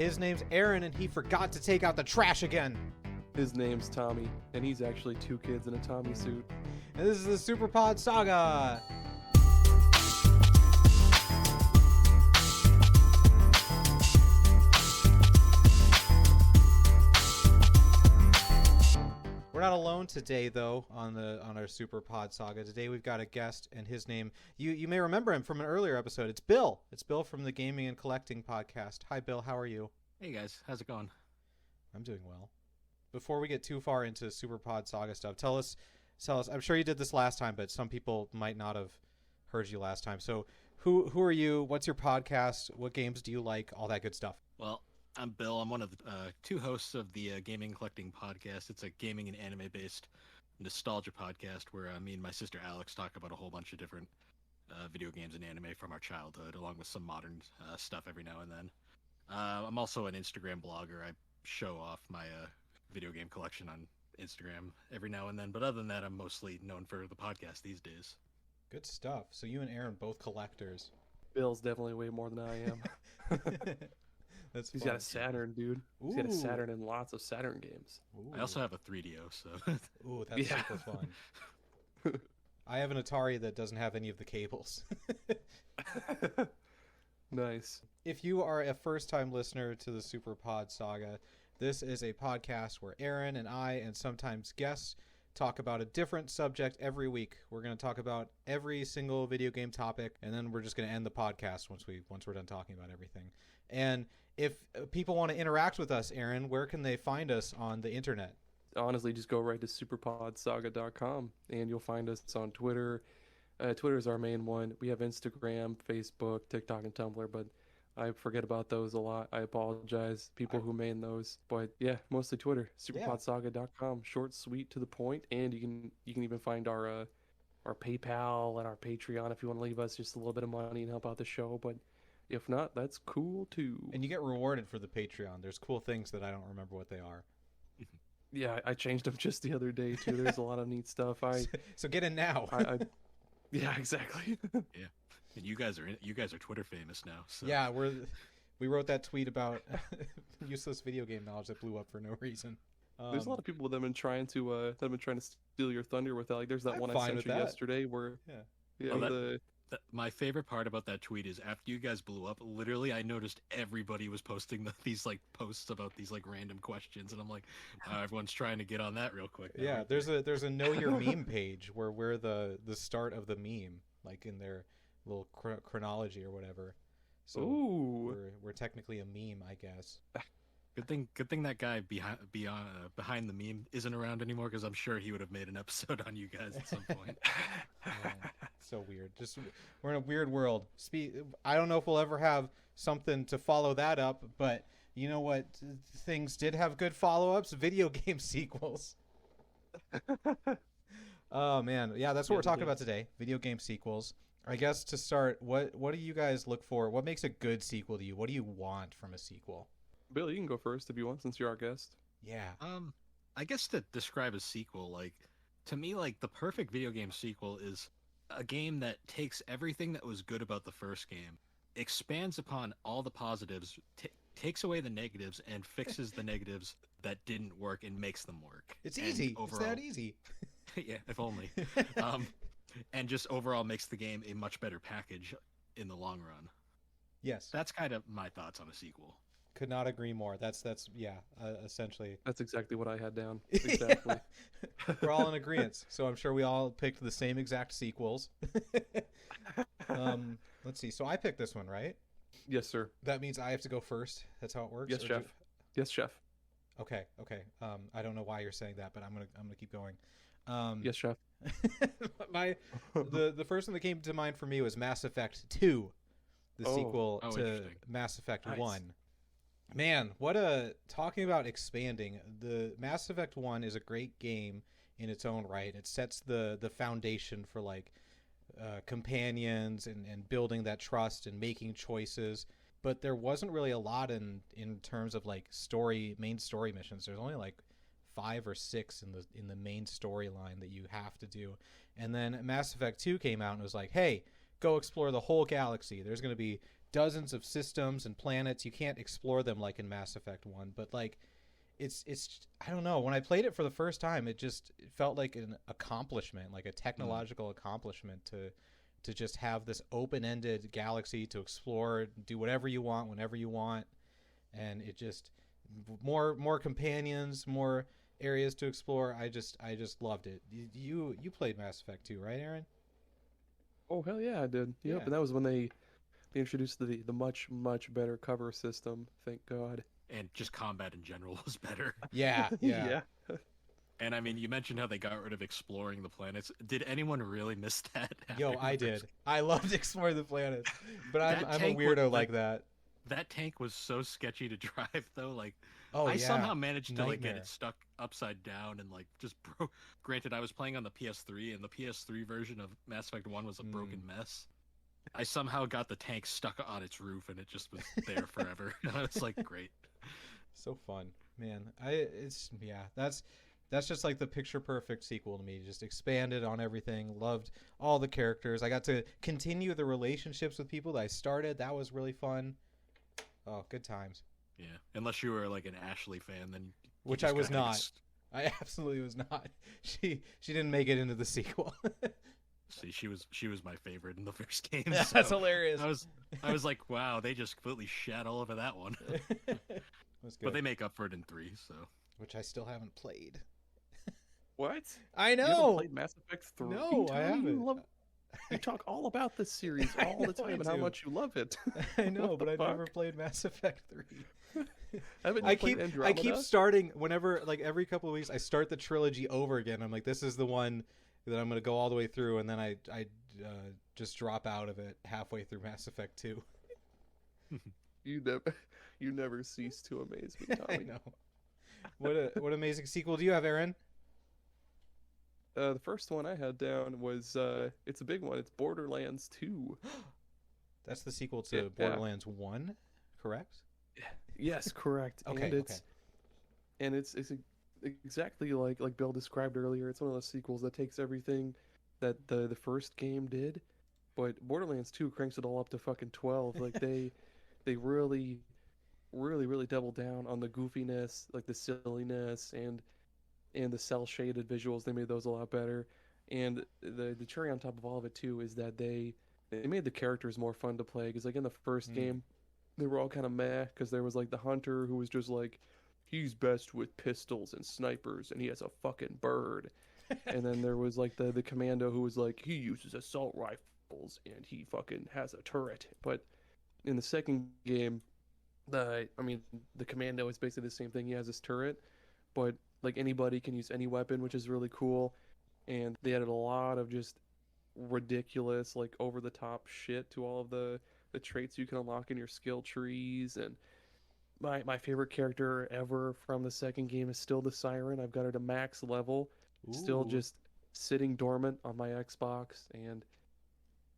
His name's Aaron, and he forgot to take out the trash again. His name's Tommy, and he's actually 2 kids in a Tommy suit. And this is the Super Pod Saga. We're not alone today, though, on our Super Pod Saga. Today we've got a guest, and his name, you may remember him from an earlier episode. It's Bill. It's Bill from the Gaming and Collecting podcast. Hi, Bill. How are you? Hey, guys. How's it going? I'm doing well. Before we get too far into Super Pod Saga stuff, tell us. I'm sure you did this last time, but some people might not have heard you last time. So who are you? What's your podcast? What games do you like? All that good stuff. Well, I'm Bill. I'm one of the 2 hosts of the Gaming and Collecting podcast. It's a gaming and anime-based nostalgia podcast where me and my sister Alex talk about a whole bunch of different video games and anime from our childhood, along with some modern stuff every now and then. I'm also an Instagram blogger. I show off my video game collection on Instagram every now and then, but other than that, I'm mostly known for the podcast these days. Good stuff. So you and Aaron both collectors. Bill's definitely way more than I am. He's got a Saturn, dude. He's got a Saturn and lots of Saturn games. Ooh. I also have a 3DO, so... Ooh, that's super fun. I have an Atari that doesn't have any of the cables. Nice. If you are a first-time listener to the Super Pod Saga, this is a podcast where Aaron and I, and sometimes guests, talk about a different subject every week. We're going to talk about every single video game topic, and then we're just going to end the podcast once we're done talking about everything. And if people want to interact with us, Aaron, where can they find us on the internet? Honestly, just go right to superpodsaga.com, and you'll find us on Twitter. Twitter is our main one. We have Instagram, Facebook, TikTok, and Tumblr, but I forget about those a lot. I apologize, people who main those. But yeah, mostly Twitter. Superpodsaga.com. Short, sweet, to the point. And you can even find our PayPal and our Patreon if you want to leave us just a little bit of money and help out the show. But if not, that's cool too. And you get rewarded for the Patreon. There's cool things that I don't remember what they are. Yeah, I changed them just the other day too. There's a lot of neat stuff. So get in now. Yeah, exactly. Yeah. And you guys are Twitter famous now. So. Yeah, we wrote that tweet about useless video game knowledge that blew up for no reason. There's a lot of people that have been trying to steal your thunder with that. Like, there's that one I sent you yesterday where my favorite part about that tweet is after you guys blew up, literally I noticed everybody was posting these like posts about these like random questions, and I'm like, everyone's trying to get on that real quick. Yeah, there's a know your meme page where we're the start of the meme, like in their little chronology or whatever. So we're technically a meme, I guess. Good thing that guy behind the meme isn't around anymore, because I'm sure he would have made an episode on you guys at some point. So weird. Just we're in a weird world. I don't know if we'll ever have something to follow that up, but you know what? Things did have good follow-ups. Video game sequels. Oh man, yeah, that's what we're talking about today. Video game sequels. I guess to start, what do you guys look for? What makes a good sequel to you? What do you want from a sequel? Bill, you can go first if you want, since you're our guest. Yeah. I guess to describe a sequel, like, to me, like, the perfect video game sequel is a game that takes everything that was good about the first game, expands upon all the positives, takes away the negatives, and fixes the negatives that didn't work and makes them work. It's easy. Overall, it's that easy. Yeah, if only. And just overall makes the game a much better package in the long run. Yes. That's kind of my thoughts on a sequel. Could not agree more. That's essentially. That's exactly what I had down. Exactly. We're all in agreement. So I'm sure we all picked the same exact sequels. Let's see. So I picked this one, right? Yes, sir. That means I have to go first. That's how it works. Yes, chef. Yes, chef. Okay. I don't know why you're saying that, but I'm gonna keep going. Yes, chef. The first one that came to mind for me was Mass Effect 2, the sequel to Mass Effect 1. Man, talking about expanding. The Mass Effect 1 is a great game in its own right. It sets the foundation for like companions and building that trust and making choices. But there wasn't really a lot in terms of like main story missions. There's only like 5 or 6 in the main storyline that you have to do. And then Mass Effect 2 came out and was like, hey, go explore the whole galaxy. There's going to be dozens of systems and planets. You can't explore them like in Mass Effect 1, but like it's I don't know, when I played it for the first time, it felt like an accomplishment, like a technological accomplishment to just have this open-ended galaxy to explore, do whatever you want whenever you want, and it just more companions, more areas to explore. I just loved it. You played Mass Effect 2, right, Aaron? Oh hell yeah, I did. Yep, Yeah. and that was when they introduced the much better cover system. Thank God. And just combat in general was better. Yeah. And I mean, you mentioned how they got rid of exploring the planets. Did anyone really miss that? Yo, I did. I loved exploring the planets, but I'm a tank weirdo was, like that. That tank was so sketchy to drive, though. Like, Oh I yeah. somehow managed to like get Nightmare. it stuck upside down and like just broke. Granted, I was playing on the PS3, and the PS3 version of Mass Effect 1 was a broken mess. I somehow got the tank stuck on its roof, and it just was there forever. It's like great. So fun, man. That's just like the picture perfect sequel to me. Just expanded on everything. Loved all the characters. I got to continue the relationships with people that I started. That was really fun. Oh, good times. Yeah, unless you were like an Ashley fan, then you Which just I was gotta not. I absolutely was not. She didn't make it into the sequel. See, she was my favorite in the first game. That's so hilarious. I was like, wow, they just completely shat all over that one. Was good. But they make up for it in 3, so. Which I still haven't played. What? I You haven't know. played Mass Effect 3? No, I Tony? haven't. You talk all about this series I all the know I time and how do. much you love it. I know, What but the I've fuck? never played Mass Effect 3. Haven't you I played keep Andromeda? starting whenever, like every couple of weeks, I start the trilogy over again. I'm like, this is the one that I'm gonna go all the way through, and then I just drop out of it halfway through Mass Effect 2. You never cease to amaze me, I Tommy. know. What amazing sequel do you have, Aaron? The first one I had down was it's a big one. It's Borderlands 2. That's the sequel to Yeah. Borderlands 1, correct? Yes, correct. Okay, And it's exactly like Bill described earlier. It's one of those sequels that takes everything that the first game did, but Borderlands 2 cranks it all up to fucking 12. Like they really double down on the goofiness, like the silliness and the cell shaded visuals. They made those a lot better. And the cherry on top of all of it too is that they made the characters more fun to play, because like in the first game they were all kind of meh, because there was like the hunter who was just like, he's best with pistols and snipers and he has a fucking bird. And then there was like the commando who was like, he uses assault rifles and he fucking has a turret. But in the second game, the commando is basically the same thing. He has his turret, but like anybody can use any weapon, which is really cool. And they added a lot of just ridiculous, like over the top shit to all of the traits you can unlock in your skill trees. And my favorite character ever from the second game is still the Siren. I've got her to max level, still Ooh. just sitting dormant on my Xbox, and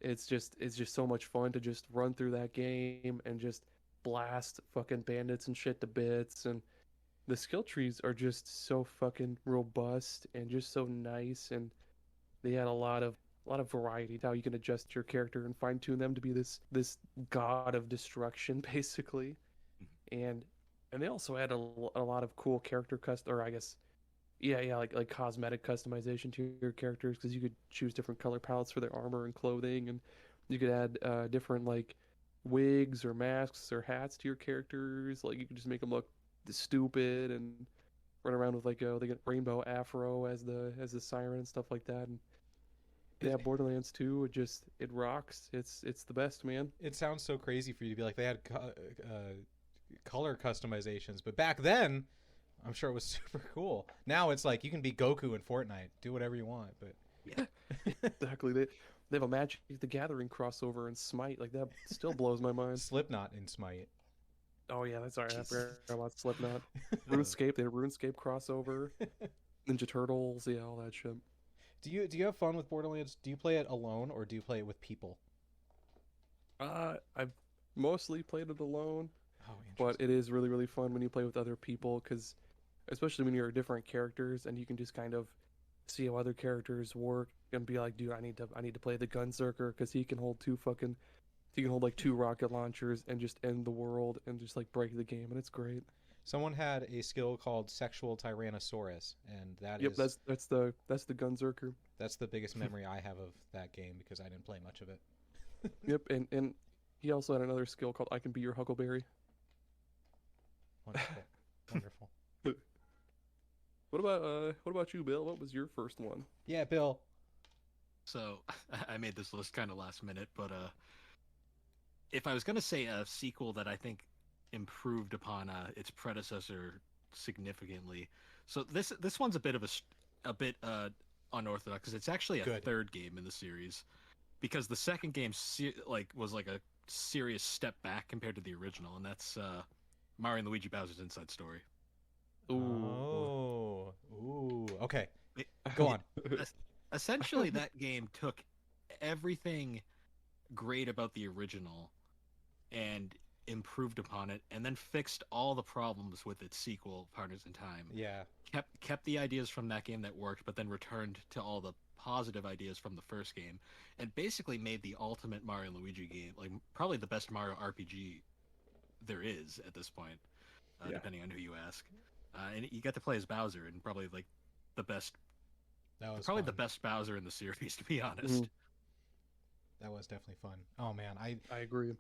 it's just so much fun to just run through that game and just blast fucking bandits and shit to bits. And the skill trees are just so fucking robust and just so nice, and they had a lot of variety to how you can adjust your character and fine tune them to be this god of destruction basically. And they also had a lot of cool character like cosmetic customization to your characters, because you could choose different color palettes for their armor and clothing, and you could add different like wigs or masks or hats to your characters. Like you could just make them look stupid and run around with like they get rainbow afro as the Siren and stuff like that. And yeah, Borderlands 2, it rocks. It's the best, man. It sounds so crazy for you to be like, they had color customizations, but back then I'm sure it was super cool. Now it's like you can be Goku in Fortnite, do whatever you want. But Yeah. Exactly. They have a Magic the Gathering crossover and Smite. Like that still blows my mind. Slipknot in Smite. Oh yeah, that's alright. I Jesus. forgot about Slipknot. RuneScape, they had a RuneScape crossover. Ninja Turtles, yeah, all that shit. Do you have fun with Borderlands? Do you play it alone or do you play it with people? I've mostly played it alone, Oh, but it is really, really fun when you play with other people, because especially when you're different characters and you can just kind of see how other characters work and be like, dude, I need to play the Gunzerker because he can hold two fucking you can hold like 2 rocket launchers and just end the world and just like break the game, and it's great. Someone had a skill called Sexual Tyrannosaurus, and that's the Gunzerker. That's the biggest memory I have of that game because I didn't play much of it. Yep, and he also had another skill called I Can Be Your Huckleberry. Wonderful. Wonderful. What about you, Bill? What was your first one? Yeah, Bill. So I made this list kind of last minute, but if I was gonna say a sequel that I think improved upon its predecessor significantly, so this one's a bit unorthodox because it's actually a third game in the series, because the second game was like a serious step back compared to the original, and that's Mario and Luigi Bowser's Inside Story. Ooh. Okay. Go on. Essentially, that game took everything great about the original and improved upon it, and then fixed all the problems with its sequel, Partners in Time. Yeah. Kept the ideas from that game that worked, but then returned to all the positive ideas from the first game, and basically made the ultimate Mario and Luigi game, like probably the best Mario RPG there is at this point, depending on who you ask. And you get to play as Bowser, and probably like the best. That was probably fun. the best Bowser in the series, to be honest. That was definitely fun. Oh man, I agree.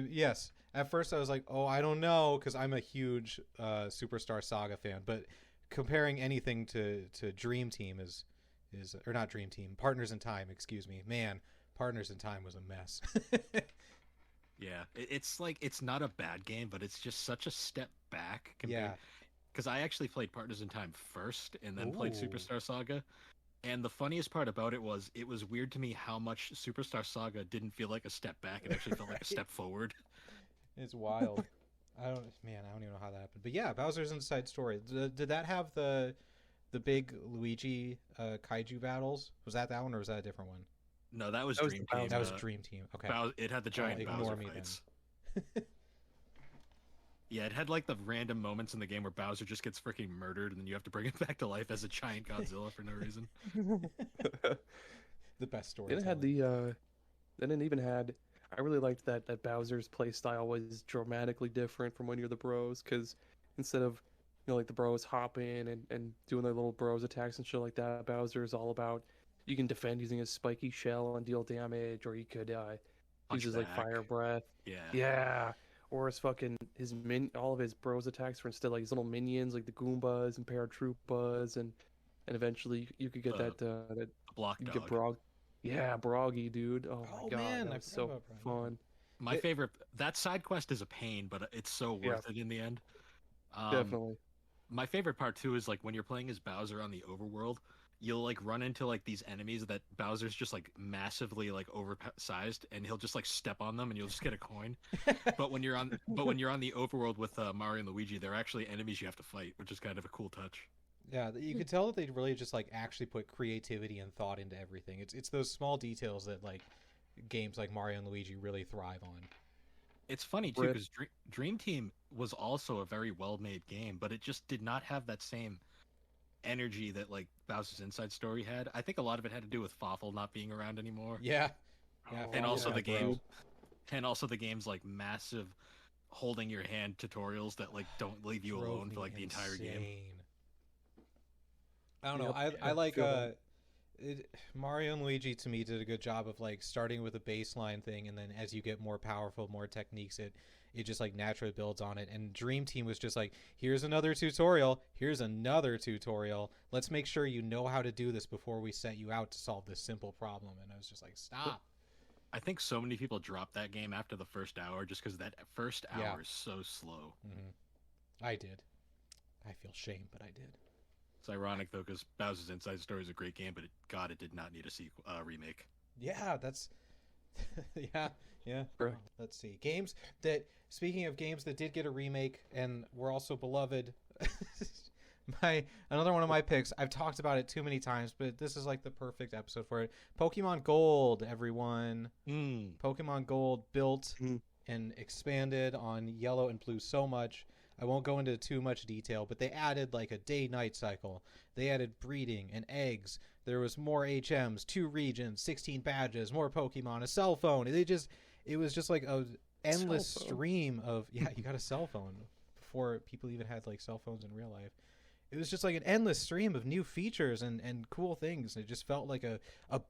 Yes. At first I was like, oh, I don't know, because I'm a huge Superstar Saga fan. But comparing anything to Dream Team is or not Dream Team, Partners in Time. Excuse me, man. Partners in Time was a mess. Yeah, it's like it's not a bad game, but it's just such a step back. Yeah. Because I actually played Partners in Time first, and then played Superstar Saga. And the funniest part about it was weird to me how much Superstar Saga didn't feel like a step back. It actually felt like a step forward. It's wild. I don't even know how that happened. But yeah, Bowser's Inside Story. Did that have the big Luigi kaiju battles? Was that one, or was that a different one? No, that was Dream Team. That was Dream Team. Okay. It had the giant Bowser fights. Yeah, it had like the random moments in the game where Bowser just gets freaking murdered, and then you have to bring him back to life as a giant Godzilla for no reason. The best story. Then it had then it even had. I really liked that Bowser's playstyle was dramatically different from when you're the Bros, because instead of like the Bros hopping and doing their little Bros attacks and shit like that, Bowser is all about you can defend using his spiky shell and deal damage, or you could use his like fire breath. Yeah. Or his all of his Bros attacks were instead like his little minions, like the Goombas and Paratroopas, and eventually you could get that block dog. Get Brog. Yeah, Broggy, dude. Oh my god, man, that was so fun. My favorite. That side quest is a pain, but it's so worth it in the end. Definitely. My favorite part too is like when you're playing as Bowser on the overworld, you'll like run into like these enemies that Bowser's just like massively like oversized, and he'll just like step on them and you'll just get a coin. but when you're on the overworld with Mario and Luigi, they're actually enemies you have to fight, which is kind of a cool touch. Yeah, you could tell that they really just like actually put creativity and thought into everything. It's those small details that like games like Mario and Luigi really thrive on. It's funny too because Dream Team was also a very well-made game, but it just did not have that same energy that like Bowser's Inside Story had. I think a lot of it had to do with Fawful not being around anymore. Yeah. And also the game's like massive holding your hand tutorials that like don't leave you alone for like the entire game. I don't know. I like Mario and Luigi to me did a good job of like starting with a baseline thing, and then as you get more powerful, more techniques, it just like naturally builds on it. And Dream Team was just like, here's another tutorial, let's make sure you know how to do this before we set you out to solve this simple problem. And I was just like, stop. I think so many people dropped that game after the first hour just because that first hour is so slow. I did. I feel shame, but I did. It's ironic though, because Bowser's Inside Story is a great game, but it did not need a sequel, remake. Yeah, that's yeah. Correct. Let's see. Speaking of games that did get a remake and were also beloved, another one of my picks. I've talked about it too many times, but this is like the perfect episode for it. Pokemon Gold, everyone. Pokemon Gold built and expanded on Yellow and Blue so much. I won't go into too much detail, but they added like a day-night cycle. They added breeding and eggs. There was more HMs, 2 regions, 16 badges, more Pokemon, a cell phone. it was just like a endless stream of you got a cell phone before people even had like cell phones in real life. It was just like an endless stream of new features and cool things. It just felt like a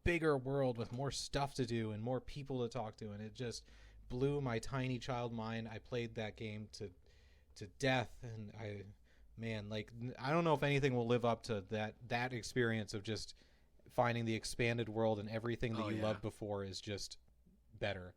bigger world with more stuff to do and more people to talk to, and it just blew my tiny child mind. I played that game to death, and I don't know if anything will live up to that experience of just finding the expanded world, and everything that you loved before is just better.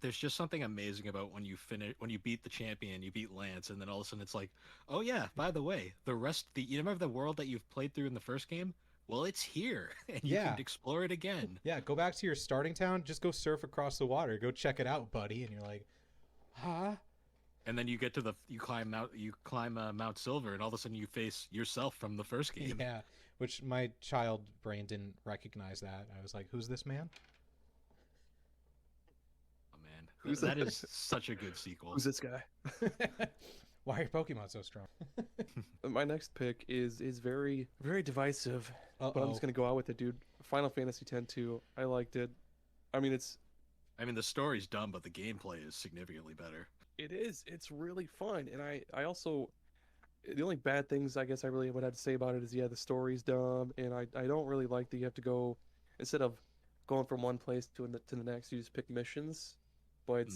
There's just something amazing about when you beat the champion, you beat Lance, and then all of a sudden it's like, oh yeah, by the way, you remember the world that you've played through in the first game? Well, it's here, and you can explore it again. Yeah, go back to your starting town, just go surf across the water, go check it out, buddy, and you're like, huh? And then you get to you climb Mount Silver, and all of a sudden you face yourself from the first game. Yeah, which my child brain didn't recognize that. I was like, who's this man? That is such a good sequel. Who's this guy? Why are your Pokemon so strong? My next pick is very, very divisive. Uh-oh. But I'm just going to go out with it, dude. Final Fantasy X-2. I liked it. I mean, the story's dumb, but the gameplay is significantly better. It is. It's really fun. And I also... The only bad things I guess I really would have to say about it is, the story's dumb. And I don't really like that you have to go... Instead of going from one place to the next, you just pick missions. But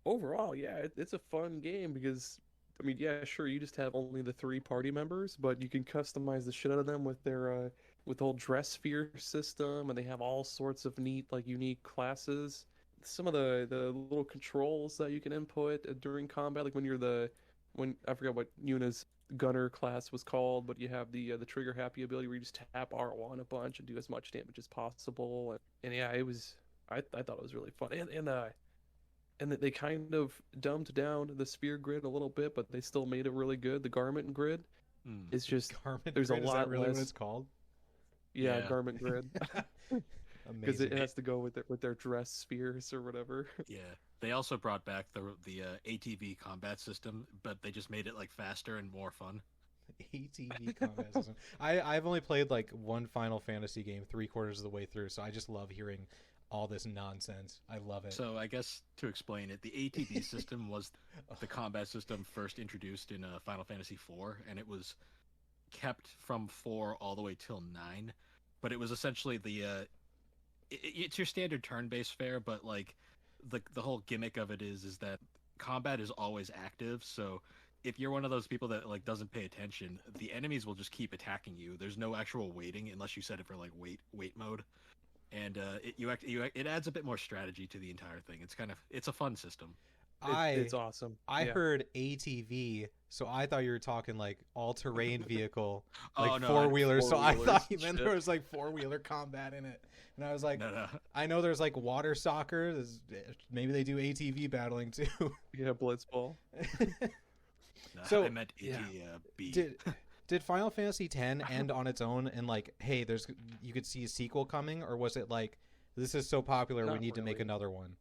overall, it's a fun game because, I mean, sure, you just have only the 3 party members, but you can customize the shit out of them with their with the whole dress sphere system, and they have all sorts of neat, like, unique classes. Some of the little controls that you can input during combat, like when I forgot what Yuna's gunner class was called, but you have the trigger happy ability where you just tap R1 a bunch and do as much damage as possible, and it was I thought it was really fun, and that they kind of dumbed down the sphere grid a little bit, but they still made it really good. The garment grid is just there's grid, a lot is that really less. What it's called? Yeah, garment grid. Because Amazing. it has to go with their dress spheres or whatever. Yeah, they also brought back the ATV combat system, but they just made it like faster and more fun. ATV combat system. I've only played like one Final Fantasy game 3/4 of the way through, so I just love hearing all this nonsense. I love it. So I guess to explain it, the ATV system was the combat system first introduced in Final Fantasy IV, and it was kept from 4 all the way till 9. But it was essentially it's your standard turn-based fare, but like the whole gimmick of it is that combat is always active. So if you're one of those people that like doesn't pay attention, the enemies will just keep attacking you. There's no actual waiting unless you set it for like wait mode. And it adds a bit more strategy to the entire thing. It's a fun system. It's awesome. I heard ATV, so I thought you were talking like all-terrain vehicle, like four-wheeler. So I thought you meant there was like 4-wheeler combat in it, and I was like, no. I know there's like water soccer. Maybe they do ATV battling too. Yeah, Blitzball. So I meant ATV. Did Final Fantasy X end on its own and like, hey, you could see a sequel coming, or was it like, this is so popular we need to make another one?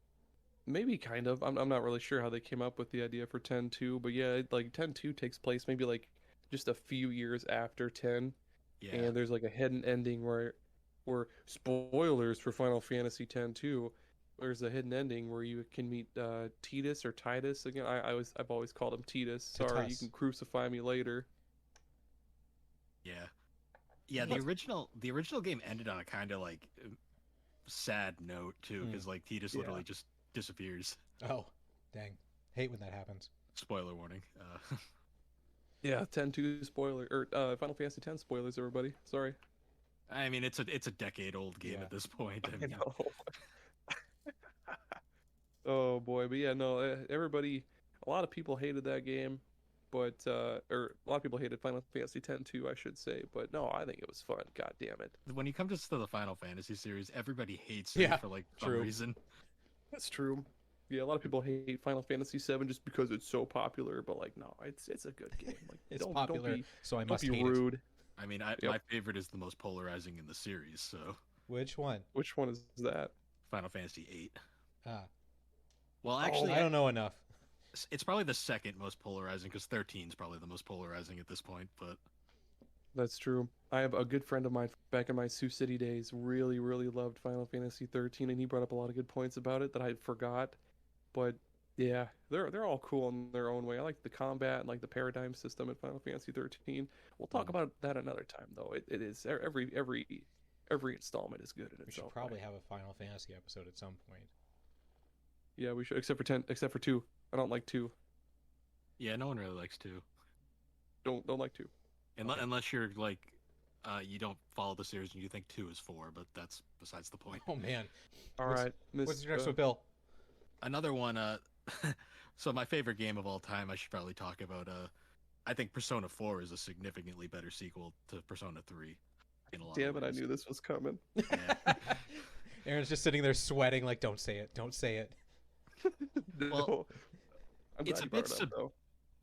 Maybe kind of. I'm not really sure how they came up with the idea for 10-2, but yeah, like 10-2 takes place maybe like just a few years after 10. Yeah. And there's like a hidden ending where spoilers for Final Fantasy X-2. There's a hidden ending where you can meet Tidus or Titus again. I've always called him Tidus. Sorry, you can crucify me later. Yeah. The original game ended on a kind of like sad note too, because like Tidus literally just disappears. Oh, dang! Hate when that happens. Spoiler warning. Yeah, 10-2 spoiler or Final Fantasy X spoilers, everybody. Sorry. I mean, it's a decade-old game at this point. I know. Oh boy, but yeah, no, everybody. A lot of people hated that game. But or a lot of people hated Final Fantasy X too, I should say. But no, I think it was fun. God damn it! When you come to the Final Fantasy series, everybody hates it for like some reason. That's true. Yeah, a lot of people hate Final Fantasy VII just because it's so popular. But like, no, it's a good game. Like, it's popular, so I must be hate rude. It. I mean, my favorite is the most polarizing in the series. So which one? Which one is that? Final Fantasy VIII. Ah. Well, actually, I don't know enough. It's probably the second most polarizing because 13 is probably the most polarizing at this point. But That's true. I have a good friend of mine back in my Sioux City days really, really loved Final Fantasy 13, and he brought up a lot of good points about it that I forgot. But yeah, they're all cool in their own way. I like the combat and like the paradigm system in Final Fantasy 13. We'll talk about that another time, though. It is every installment is good in itself. We should probably have a Final Fantasy episode at some point. Yeah, we should, except for 2. I don't like 2. Yeah, no one really likes 2. Don't like 2. Unless you're like, you don't follow the series and you think 2 is 4, but that's besides the point. Oh man! All right, what's your next one, Bill? Another one. So my favorite game of all time, I should probably talk about. I think Persona 4 is a significantly better sequel to Persona 3. Damn it! I knew this was coming. Yeah. Aaron's just sitting there sweating, like, "Don't say it! Don't say it!" No. Well, I'm it's glad a you brought it up, though.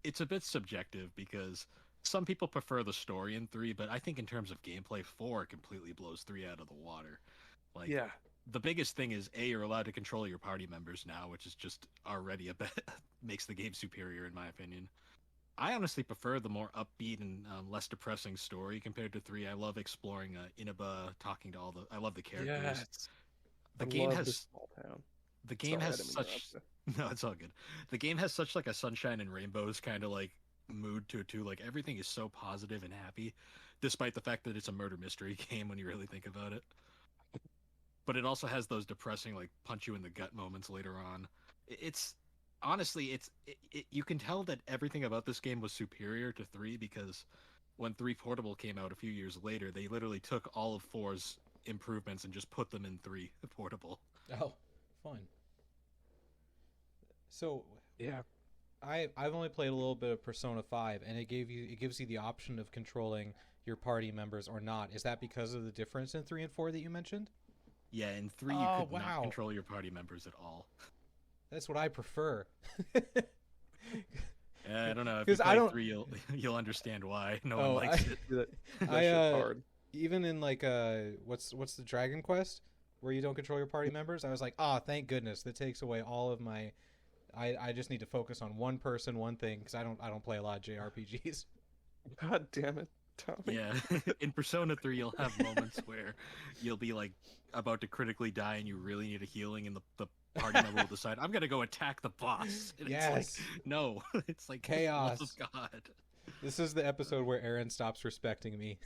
it's a bit subjective because some people prefer the story in 3, but I think in terms of gameplay, 4 completely blows 3 out of the water. Like, Yeah. the biggest thing is you're allowed to control your party members now, which is just already a bit makes the game superior in my opinion. I honestly prefer the more upbeat and less depressing story compared to 3. I love exploring Inaba, talking to I love the characters. Yes. The I game love has this small town. the game Sorry, I has didn't mean to such interrupt no, it's all good. The game has such like a sunshine and rainbows kind of like mood to it too. Like everything is so positive and happy, despite the fact that it's a murder mystery game when you really think about it. But it also has those depressing, like punch you in the gut moments later on. It's honestly, you can tell that everything about this game was superior to 3 because when 3 Portable came out a few years later, they literally took all of 4's improvements and just put them in 3 Portable. Oh, fun. So Yeah. I've only played a little bit of Persona 5, and it gives you the option of controlling your party members or not. Is that because of the difference in 3 and 4 that you mentioned? Yeah, in 3 you could not control your party members at all. That's what I prefer. Yeah, I don't know. If you play 3, you'll understand why no one likes it. That shit's hard. Even in like what's the Dragon Quest where you don't control your party members, I was like, thank goodness, that takes away all of my. I just need to focus on one person, one thing, because I don't play a lot of JRPGs. God damn it, Tommy. Yeah, in Persona 3, you'll have moments where you'll be like about to critically die, and you really need a healing, and the party member will decide, "I'm gonna go attack the boss." And Yes. It's like, no, it's like Chaos. love of God. This is the episode where Aaron stops respecting me.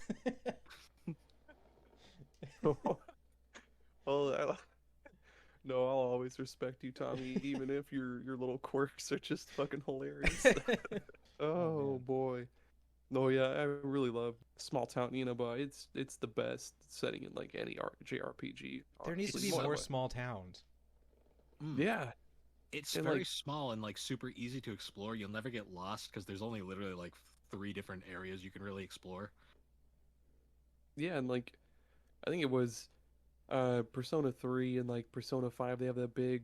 Well, no, I'll always respect you, Tommy, even if your little quirks are just fucking hilarious. Oh boy. No, yeah, I really love Small Town Inaba. It's the best setting in like any JRPG. There needs to be more small towns. Yeah. It's And, very like- small and like super easy to explore. You'll never get lost because there's only literally like 3 different areas you can really explore. Yeah, and like I think it was Persona 3 and like Persona 5, they have that big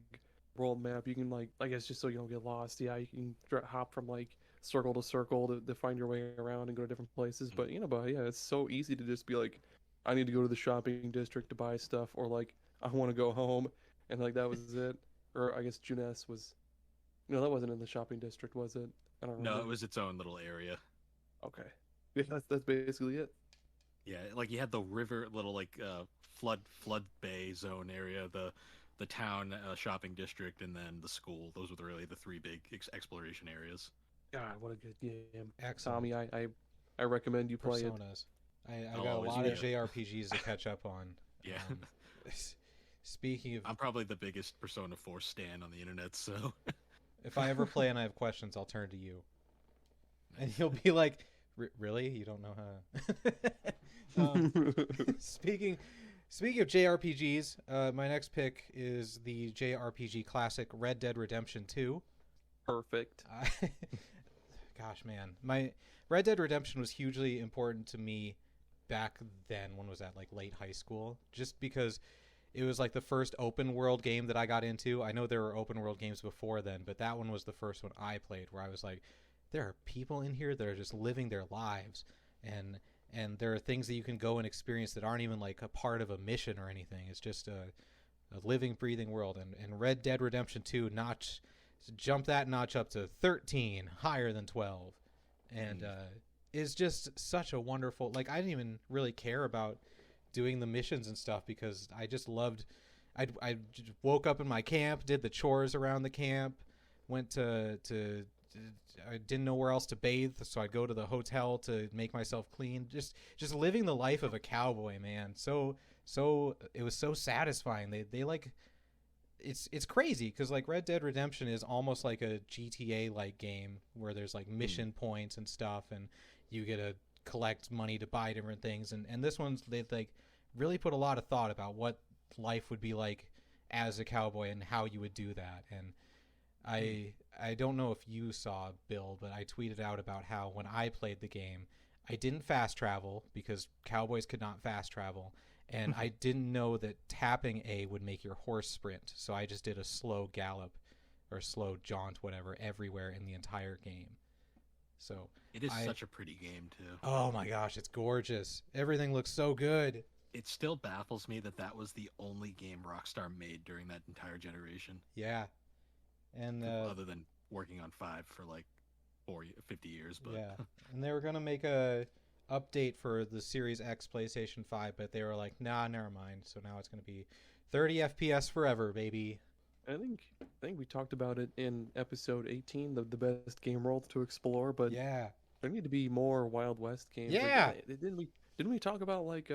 world map. You can like, I guess just so you don't get lost, yeah, you can hop from like circle to circle to find your way around and go to different places. But yeah, it's so easy to just be like, I need to go to the shopping district to buy stuff, or like I want to go home, and like that was it. Or I guess Junes was, no, that wasn't in the shopping district, was it? I don't remember. No, it was its own little area. Okay, yeah, that's basically it. Yeah, like you had the river, little like flood bay zone area, the town shopping district, and then the school. Those were really the 3 big exploration areas. God, what a good game. Excellent. Tommy, I recommend you play it. Personas. I I'll got a always lot be of JRPGs to catch up on. Yeah. Speaking of, I'm probably the biggest Persona 4 stan on the internet, so if I ever play and I have questions, I'll turn to you, and you'll be like, "Really? You don't know how?" Speaking of JRPGs, my next pick is the JRPG classic Red Dead Redemption 2. Perfect. Gosh, man, my Red Dead Redemption was hugely important to me back then. When was that? Like late high school, just because it was like the first open world game that I got into. I know there were open world games before then, but that one was the first one I played where I was like, there are people in here that are just living their lives, and there are things that you can go and experience that aren't even like a part of a mission or anything. It's just a living, breathing world. And Red Dead Redemption 2 jump that notch up to 13, higher than 12. And is just such a wonderful. Like, I didn't even really care about doing the missions and stuff because I just loved. I woke up in my camp, did the chores around the camp, went to I didn't know where else to bathe, so I'd go to the hotel to make myself clean. Just living the life of a cowboy, man. So it was so satisfying. They like it's crazy because like Red Dead Redemption is almost like a GTA like game where there's like mission points and stuff, and you get to collect money to buy different things. And this one's they like really put a lot of thought about what life would be like as a cowboy and how you would do that. And I don't know if you saw, Bill, but I tweeted out about how when I played the game, I didn't fast travel because cowboys could not fast travel, and I didn't know that tapping A would make your horse sprint, so I just did a slow gallop or slow jaunt, whatever, everywhere in the entire game. So it is such a pretty game too. Oh my gosh, it's gorgeous. Everything looks so good. It still baffles me that was the only game Rockstar made during that entire generation. Yeah. And other than working on 5 for like 50 years, but yeah. And they were gonna make a update for the Series X PlayStation 5, but they were like, nah, never mind. So now it's gonna be 30 FPS forever, baby. I think we talked about it in episode 18, the best game world to explore. But yeah, there need to be more Wild West games. Yeah, like, didn't we talk about like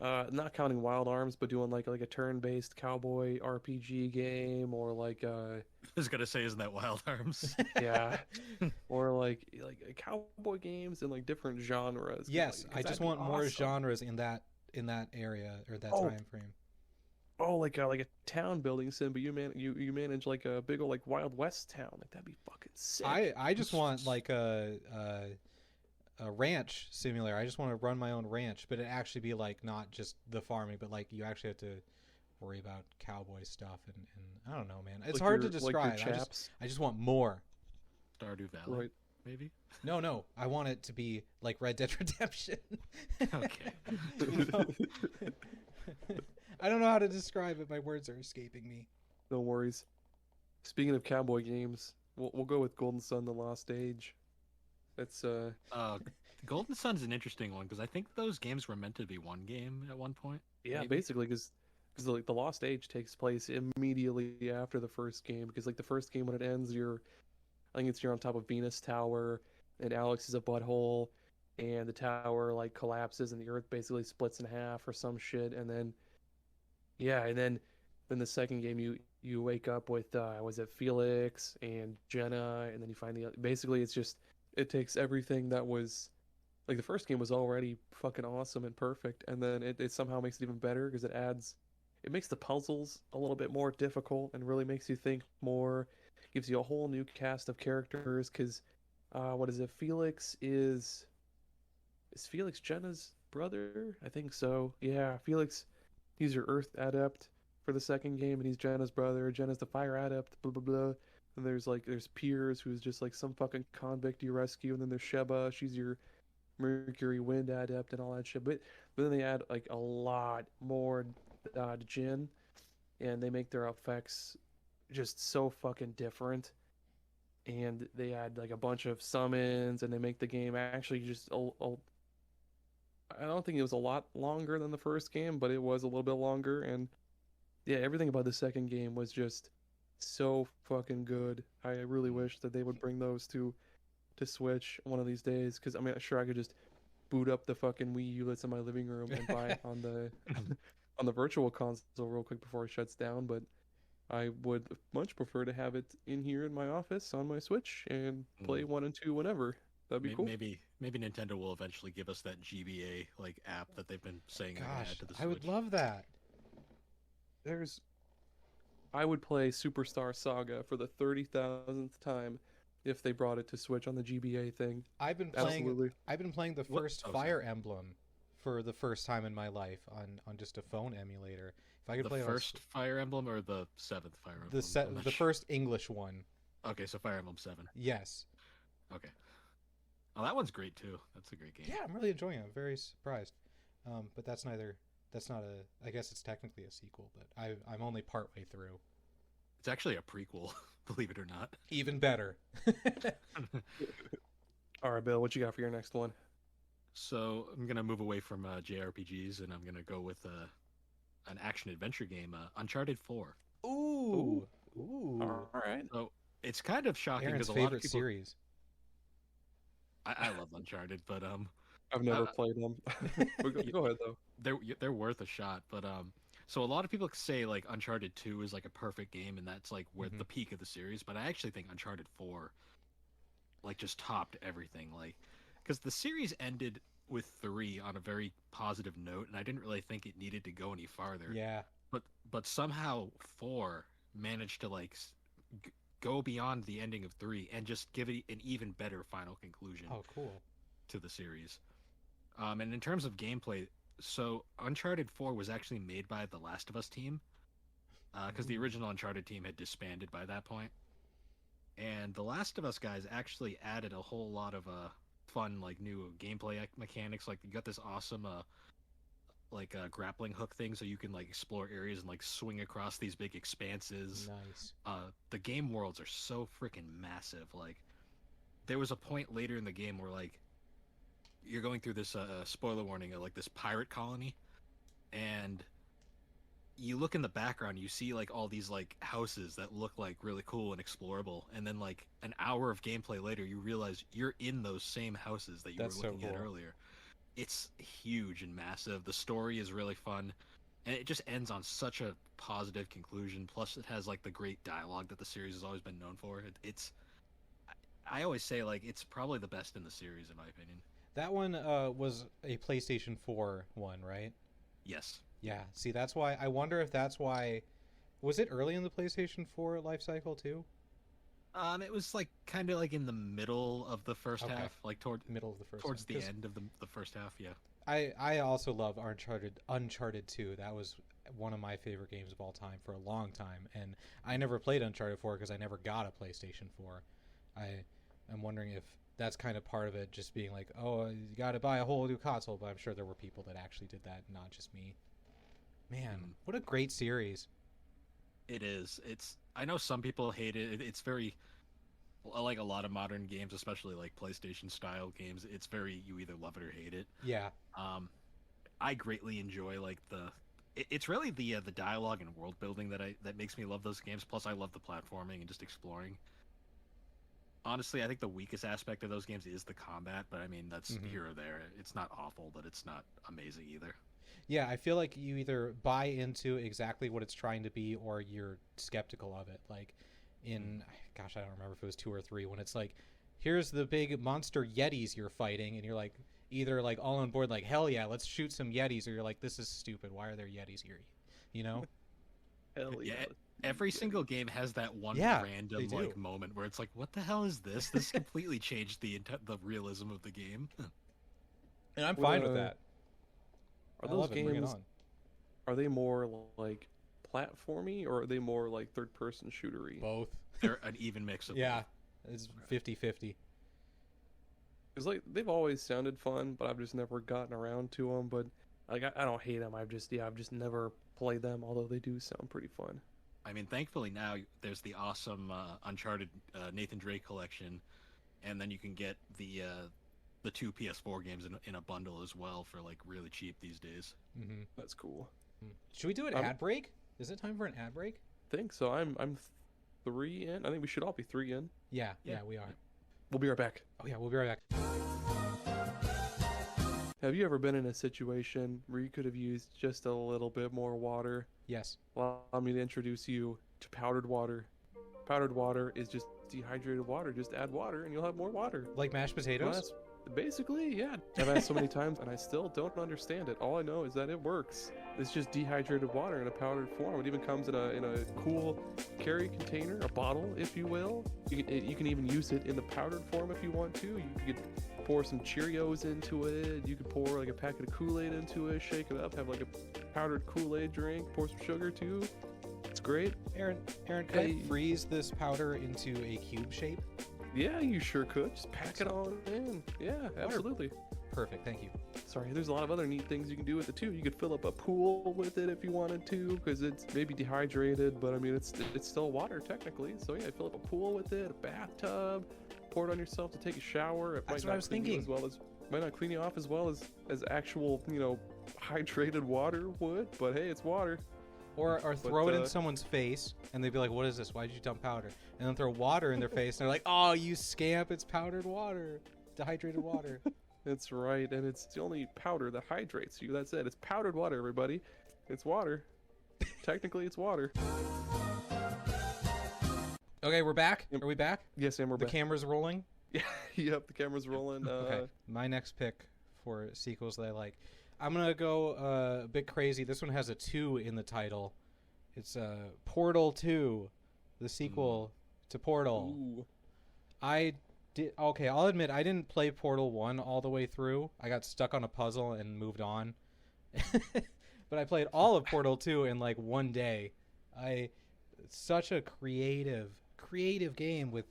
not counting Wild Arms, but doing like a turn-based cowboy RPG game, or like I was gonna say, isn't that Wild Arms? Yeah, or like cowboy games in like different genres. Yes, like, I just want more genres in that area or that time frame. Oh, like a town building sim, but you manage like a big old like Wild West town. Like that'd be fucking sick. I just want like a ranch simulator. I just want to run my own ranch, but it actually be like not just the farming, but like you actually have to worry about cowboy stuff and I don't know, man. It's like hard to describe. Like I just want more. Stardew Valley, right? Maybe. No. I want it to be like Red Dead Redemption. Okay. I don't know how to describe it. My words are escaping me. No worries. Speaking of cowboy games, we'll go with Golden Sun: The Lost Age. That's Golden Sun's an interesting one because I think those games were meant to be one game at one point. Yeah, maybe? Basically, because like the Lost Age takes place immediately after the first game. Because like the first game, when it ends, you're on top of Venus Tower, and Alex is a butthole, and the tower like collapses, and the Earth basically splits in half or some shit, and then. Yeah, and then the second game you wake up with was it Felix and Jenna, and then you find basically it takes everything that was like the first game was already fucking awesome and perfect, and then it somehow makes it even better because it makes the puzzles a little bit more difficult and really makes you think more, gives you a whole new cast of characters because what is it? Felix is Felix Jenna's brother? I think so. Yeah, Felix. He's your Earth adept for the second game, and he's Jenna's brother. Jenna's the fire adept, blah, blah, blah. And there's Piers, who's just like some fucking convict you rescue. And then there's Sheba, she's your Mercury wind adept and all that shit. But then they add like a lot more to Jin, and they make their effects just so fucking different. And they add like a bunch of summons, and they make the game actually just I don't think it was a lot longer than the first game, but it was a little bit longer. And yeah, everything about the second game was just so fucking good. I really wish that they would bring those to Switch one of these days. Because I mean, sure, I could just boot up the fucking Wii U that's in my living room and buy it on the virtual console real quick before it shuts down. But I would much prefer to have it in here in my office on my Switch and play 1 and 2 whenever. That'd be cool. Maybe Nintendo will eventually give us that GBA like app that they've been saying. Gosh, to the Switch. I would love that. I would play Superstar Saga for the 30,000th time if they brought it to Switch on the GBA thing. I've been playing the first Fire Emblem for the first time in my life on just a phone emulator. If I could play the first Fire Emblem or the 7th Fire Emblem? The first English one. Okay, so Fire Emblem 7. Yes. Okay. Oh, that one's great too. That's a great game. Yeah, I'm really enjoying it. I'm very surprised. But that's not I guess it's technically a sequel, but I'm only partway through. It's actually a prequel, believe it or not. Even better. All right, Bill, what you got for your next one? So I'm gonna move away from JRPGs, and I'm gonna go with an action adventure game, Uncharted 4. Ooh. All right. So it's kind of shocking Aaron's because a lot of favorite people. series. I love Uncharted, but I've never played them. Go ahead though. they're worth a shot. But so a lot of people say like Uncharted 2 is like a perfect game, and that's like where the peak of the series. But I actually think Uncharted 4 like just topped everything. Like, because the series ended with 3 on a very positive note, and I didn't really think it needed to go any farther. Yeah. But somehow 4 managed to like go beyond the ending of 3 and just give it an even better final conclusion. Oh, cool. To the series. And in terms of gameplay, so Uncharted 4 was actually made by the Last of Us team, because the original Uncharted team had disbanded by that point. And the Last of Us guys actually added a whole lot of fun, like new gameplay mechanics. Like you got this awesome like a grappling hook thing, so you can like explore areas and like swing across these big expanses. Nice. The game worlds are so freaking massive. Like there was a point later in the game where like you're going through this spoiler warning, like this pirate colony, and you look in the background, you see like all these like houses that look like really cool and explorable, and then like an hour of gameplay later you realize you're in those same houses that you were looking at earlier. It's huge and massive. The story is really fun, and it just ends on such a positive conclusion. Plus it has like the great dialogue that the series has always been known for. I always say like it's probably the best in the series in my opinion. That one was a PlayStation 4 one, right? Yes. Yeah. See, that's why I wonder if that's why. Was it early in the PlayStation 4 life cycle too? It was like kind of like in the middle of the first half, like towards the end of the first half. Yeah. I also love Uncharted 2. That was one of my favorite games of all time for a long time, and I never played Uncharted 4 because I never got a PlayStation 4. I'm wondering if that's kind of part of it, just being like, oh, you got to buy a whole new console. But I'm sure there were people that actually did that, not just me. Man, what a great series. It is. I know some people hate it. It's very, like a lot of modern games, especially like PlayStation style games. It's very, you either love it or hate it. Yeah. I greatly enjoy like it's really the dialogue and world building that makes me love those games. Plus, I love the platforming and just exploring. Honestly, I think the weakest aspect of those games is the combat, but I mean, that's here or there. It's not awful, but it's not amazing either. Yeah, I feel like you either buy into exactly what it's trying to be or you're skeptical of it. Like in, gosh, I don't remember if it was 2 or 3, when it's like, here's the big monster Yetis you're fighting, and you're like, either like all on board, like, hell yeah, let's shoot some Yetis, or you're like, this is stupid. Why are there Yetis here? You know? Hell yeah. Every single game has that one random like moment where it's like, what the hell is this? This completely changed the realism of the game. And I'm fine with that. Are those games, are they more like platformy, or are they more like third-person shootery? Both. They're an even mix of both. It's 50-50. It's like they've always sounded fun, but I've just never gotten around to them. But like I don't hate them. I've just never played them, although they do sound pretty fun. I mean, thankfully now there's the awesome Uncharted Nathan Drake collection, and then you can get the 2 PS4 games in a bundle as well for like really cheap these days. That's cool. Should we do an ad break? Is it time for an ad break? I think so. I'm 3 in. I think we should all be 3 in. Yeah, we are. We'll be right back. Oh yeah, we'll be right back. Have you ever been in a situation where you could have used just a little bit more water? Yes. Well, allow me to introduce you to powdered water. Powdered water is just dehydrated water. Just add water and you'll have more water. Like mashed potatoes? Basically, yeah. I've asked so many times and I still don't understand it. All I know is that it works. It's just dehydrated water in a powdered form. It even comes in a cool carry container, a bottle, if you will. You can even use it in the powdered form if you want to. You could pour some Cheerios into it. You could pour like a packet of Kool-Aid into it, shake it up, have like a powdered Kool-Aid drink, pour some sugar too. It's great. Aaron, can I freeze this powder into a cube shape? Yeah, you sure could. Just pack it on in. Yeah, absolutely. Perfect, thank you. Sorry, there's a lot of other neat things you can do with it too. You could fill up a pool with it if you wanted to, because it's maybe dehydrated, but I mean it's still water technically. So yeah, fill up a pool with it, a bathtub, pour it on yourself to take a shower. It That's might what I not was clean you thinking. might not clean you off as well as actual, hydrated water would, but hey, it's water. Or throw it in someone's face, and they'd be like, "What is this? Why did you dump powder?" And then throw water in their face, and they're like, "Oh, you scamp! It's powdered water, dehydrated water." That's right, and it's the only powder that hydrates you. That's it. It's powdered water, everybody. It's water. Technically, it's water. Okay, we're back. Are we back? Yes, and we're The back. camera's rolling. Yeah, yep, the camera's rolling. Okay, my next pick for sequels that I like. I'm gonna go a bit crazy. This one has a 2 in the title. It's Portal 2, the sequel to Portal. Ooh. I'll admit I didn't play Portal 1 all the way through. I got stuck on a puzzle and moved on. But I played all of Portal 2 in like one day. It's such a creative game with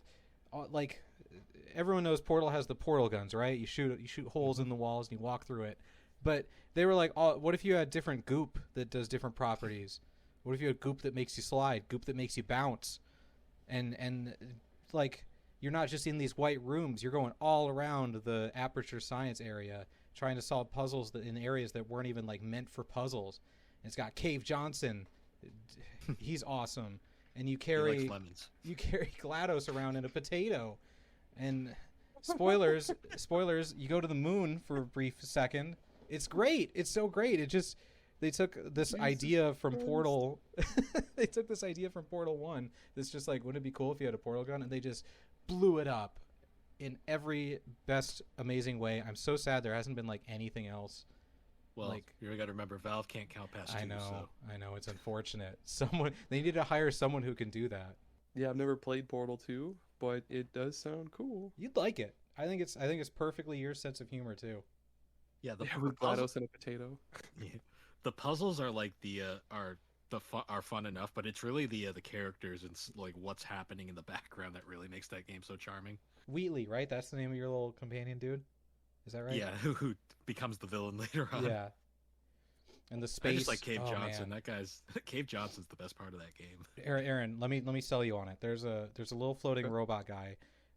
like everyone knows Portal has the portal guns, right? You shoot holes in the walls and you walk through it. But they were like, what if you had different goop that does different properties? What if you had goop that makes you slide, goop that makes you bounce? And like you're not just in these white rooms, you're going all around the Aperture Science area trying to solve puzzles in areas that weren't even like meant for puzzles. And it's got Cave Johnson. He's awesome. And you carry GLaDOS around in a potato. And spoilers, you go to the moon for a brief second. It's great. It's so great. They took this idea from Portal. They took this idea from Portal 1. That's just like, wouldn't it be cool if you had a portal gun? And they just blew it up in every best amazing way. I'm so sad there hasn't been like anything else. Well, like, you got to remember, Valve can't count past 2. I know, so. I know. It's unfortunate. They need to hire someone who can do that. Yeah, I've never played Portal 2, but it does sound cool. You'd like it. I think it's perfectly your sense of humor too. Yeah, with GLaDOS and a potato. Yeah. The puzzles are like are fun enough, but it's really the characters and like what's happening in the background that really makes that game so charming. Wheatley, right? That's the name of your little companion dude. Is that right? Yeah, who becomes the villain later on. Yeah. And the space. I just like Cave Johnson. Man. That guy's Cave Johnson's the best part of that game. Aaron, let me sell you on it. There's a little floating robot guy.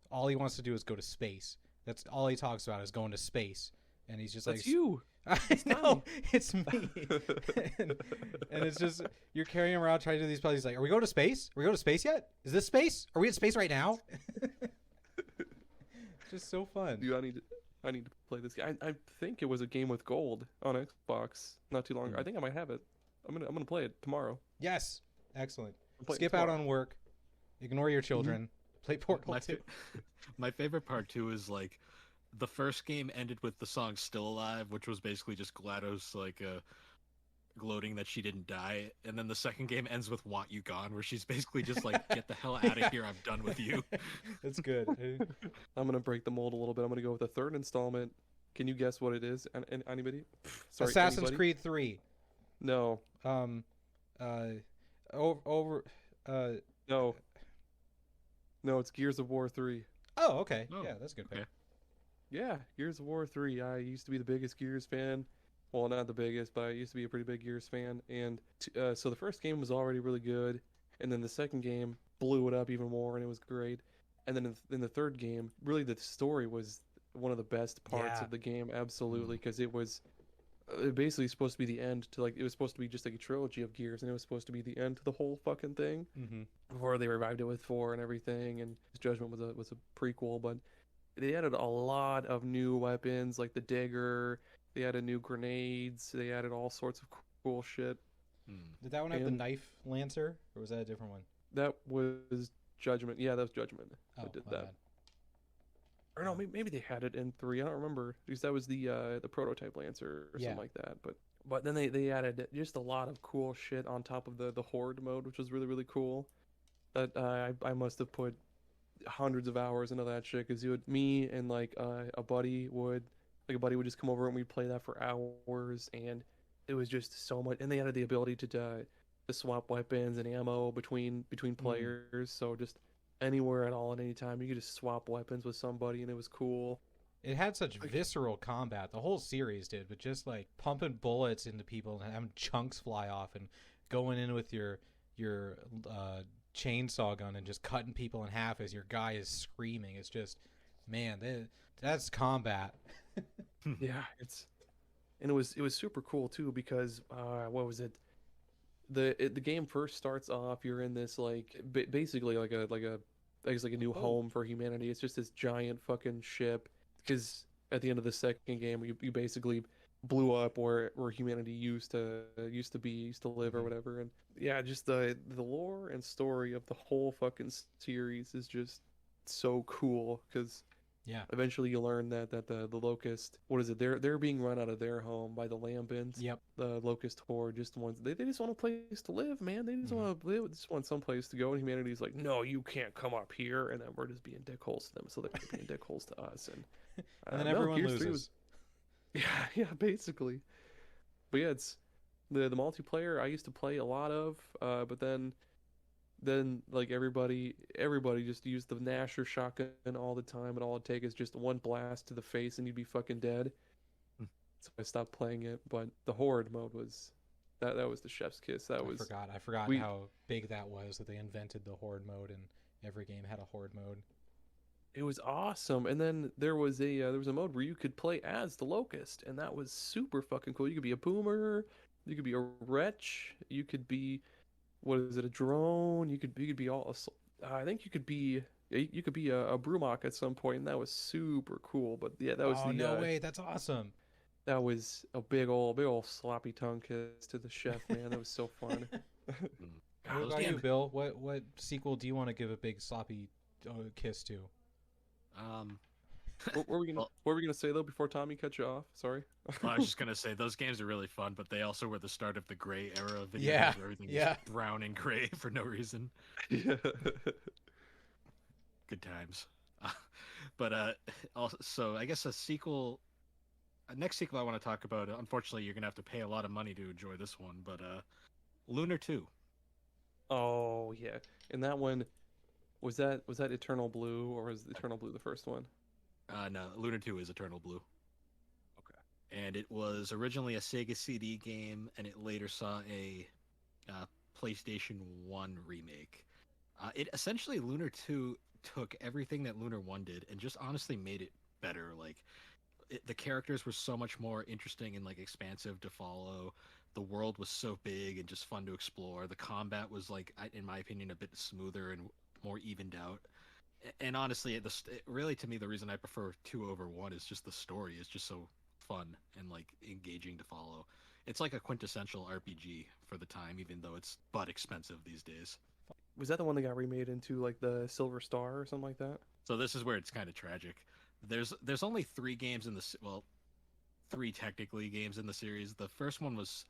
All he wants to do is go to space. That's all he talks about is going to space. And he's just That's like, you. I know, it's me. and it's just, you're carrying him around trying to do these puzzles. He's like, are we going to space? Are we going to space yet? Is this space? Are we at space right now? Just so fun. Dude, I need to play this game. I think it was a game with gold on Xbox not too long ago. I think I might have it. I'm gonna play it tomorrow. Yes. Excellent. Skip out on work. Ignore your children. Play Portal 2. My favorite part too is like the first game ended with the song "Still Alive," which was basically just GLaDOS like gloating that she didn't die, and then the second game ends with "Want You Gone," where she's basically just like, "Get the hell out of here! I'm done with you." That's good. I'm gonna break the mold a little bit. I'm gonna go with the third installment. Can you guess what it is? And anybody? Sorry, Assassin's Creed 3. No. No. No, it's Gears of War 3. Oh, okay. Oh, yeah, that's a good pick. Okay. Yeah, Gears of War 3. I used to be the biggest Gears fan. Well, not the biggest, but I used to be a pretty big Gears fan. And so the first game was already really good. And then the second game blew it up even more, and it was great. And then in the third game, really the story was one of the best parts of the game, absolutely, because it was basically supposed to be the end to, like, it was supposed to be just like a trilogy of Gears, and it was supposed to be the end to the whole fucking thing. Before they revived it with 4 and everything, and Judgment was a prequel, but they added a lot of new weapons, like the Dagger. They added new grenades. They added all sorts of cool shit. Did that one have the knife lancer, or was that a different one? That was Judgment. Yeah, that was Judgment. Oh, did that. Bad. Or no, maybe they had it in 3. I don't remember, because that was the prototype lancer or something like that. But then they added just a lot of cool shit on top of the horde mode, which was really, really cool. That I must have put hundreds of hours into that shit, because me and like a buddy would just come over and we'd play that for hours, and it was just so much. And they added the ability to swap weapons and ammo between players, so just anywhere at all at any time you could just swap weapons with somebody, and it was cool. It had such visceral combat. The whole series did, but just like pumping bullets into people and having chunks fly off and going in with your chainsaw gun and just cutting people in half as your guy is screaming. It's just Man, that's combat. Yeah, it was super cool too because what was it? The game first starts off. You're in this like basically like a I guess like a new home for humanity. It's just this giant fucking ship. Because at the end of the second game, you basically blew up where humanity used to live or whatever. And yeah, just the lore and story of the whole fucking series is just so cool because Yeah. eventually you learn that the Locust, what is it? They're being run out of their home by the Lambents. Yep. The Locust horde just wants they just want a place to live, man. They just want to live, just want some place to go. And humanity's like, no, you can't come up here. And then we're just being dickholes to them, so they're being dickholes to us. And then everyone loses. Yeah, basically. But yeah, it's the multiplayer I used to play a lot of, but then like everybody just used the Nasher shotgun all the time, and all it takes is just one blast to the face and you'd be fucking dead. So I stopped playing it. But the Horde mode was that was the chef's kiss. I forgot how big that was, that they invented the Horde mode and every game had a Horde mode. It was awesome. And then there was a mode where you could play as the Locust, and that was super fucking cool. You could be a boomer, you could be a wretch, you could be, what is it, a drone? You could be all. I think you could be a Brumach at some point, and that was super cool. But yeah, that was no way, that's awesome. That was a big old sloppy tongue kiss to the chef, man. That was so fun. What about you, Bill? What sequel do you want to give a big sloppy kiss to? What were we gonna say though before Tommy cut you off? Sorry. Well, I was just gonna say those games are really fun, but they also were the start of the gray era of video games where everything was brown and gray for no reason. Yeah. Good times. But also, so I guess next sequel I want to talk about. Unfortunately, you're gonna have to pay a lot of money to enjoy this one, but Lunar 2. Oh yeah, and that one. Was that Eternal Blue, or was Eternal Blue the first one? No, Lunar 2 is Eternal Blue. Okay. And it was originally a Sega CD game, and it later saw a PlayStation 1 remake. It essentially, Lunar 2 took everything that Lunar 1 did and just honestly made it better. Like, the characters were so much more interesting and like expansive to follow. The world was so big and just fun to explore. The combat was like, in my opinion, a bit smoother and more evened out. And honestly, really to me, the reason I prefer 2 over 1 is just the story is just so fun and like engaging to follow. It's like a quintessential RPG for the time, even though it's but expensive these days. Was that the one that got remade into like the Silver Star or something like that? So this is where it's kind of tragic. There's only 3 games in the 3 technically games in the series. The first one was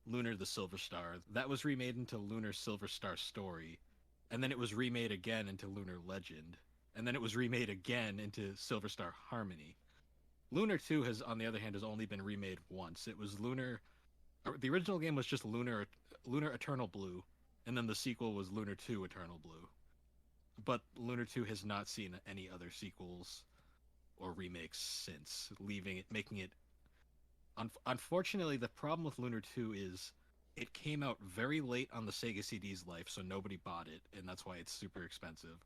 Lunar the Silver Star. That was remade into Lunar Silver Star Story. And then it was remade again into Lunar Legend. And then it was remade again into Silver Star Harmony. Lunar 2 has, on the other hand, has only been remade once. It was the original game was just Lunar Eternal Blue, and then the sequel was Lunar 2 Eternal Blue. But Lunar 2 has not seen any other sequels or remakes since, making it... Unfortunately, the problem with Lunar 2 is it came out very late on the Sega CD's life, so nobody bought it, and that's why it's super expensive.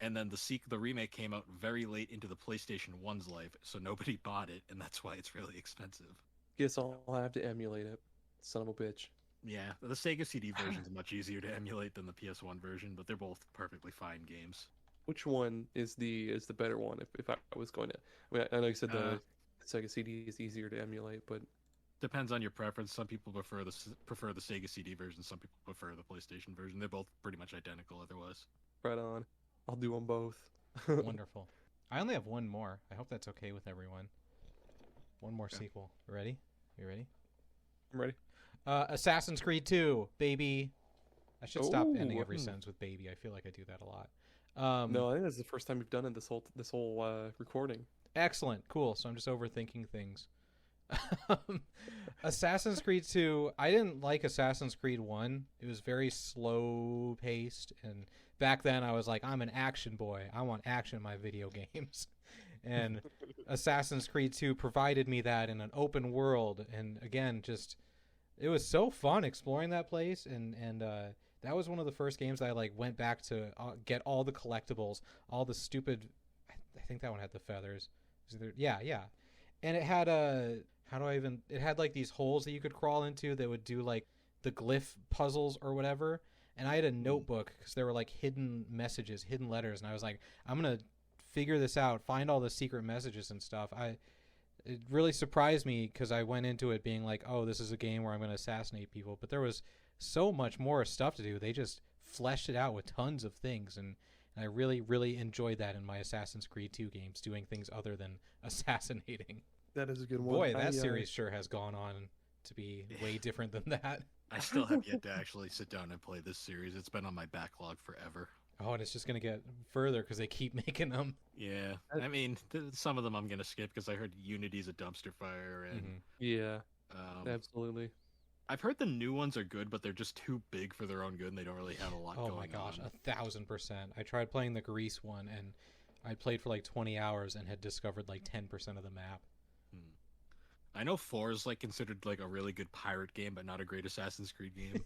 And then the remake came out very late into the PlayStation 1's life, so nobody bought it, and that's why it's really expensive. Guess I'll have to emulate it. Son of a bitch. Yeah, the Sega CD version is much easier to emulate than the PS1 version, but they're both perfectly fine games. Which one is the better one? If I was going to, I mean, I know you said the Sega CD is easier to emulate, but depends on your preference. Some people prefer the Sega CD version. Some people prefer the PlayStation version. They're both pretty much identical otherwise. Right on. I'll do them both. Wonderful. I only have one more. I hope that's okay with everyone. One more sequel. Ready? You ready? I'm ready. Assassin's Creed 2, baby. I should stop ending every sentence with baby. I feel like I do that a lot. No, I think that's the first time you've done it this whole recording. Excellent. Cool. So I'm just overthinking things. Assassin's Creed 2, I didn't like Assassin's Creed 1. It was very slow paced, and back then I was like, I'm an action boy. I want action in my video games. And Assassin's Creed 2 provided me that in an open world, and again, just it was so fun exploring that place, and that was one of the first games I like went back to get all the collectibles, all the stupid think that one had the feathers. Yeah. And it had it had like these holes that you could crawl into that would do like the glyph puzzles or whatever. And I had a notebook because there were like hidden messages, hidden letters, and I was like, I'm gonna figure this out, find all the secret messages and stuff. It really surprised me because I went into it being like, oh, this is a game where I'm gonna assassinate people, but there was so much more stuff to do. They just fleshed it out with tons of things, and I really, really enjoyed that in my Assassin's Creed 2 games, doing things other than assassinating. That is a good one. Boy, that series sure has gone on to be way different than that. I still have yet to actually sit down and play this series. It's been on my backlog forever. Oh, and it's just going to get further because they keep making them. Yeah. I mean, some of them I'm going to skip because I heard Unity's a dumpster fire. And yeah, absolutely. I've heard the new ones are good, but they're just too big for their own good, and they don't really have a lot going on. Oh my gosh, 1,000%. I tried playing the Greece one, and I played for like 20 hours and had discovered like 10% of the map. I know 4 is like considered like a really good pirate game, but not a great Assassin's Creed game.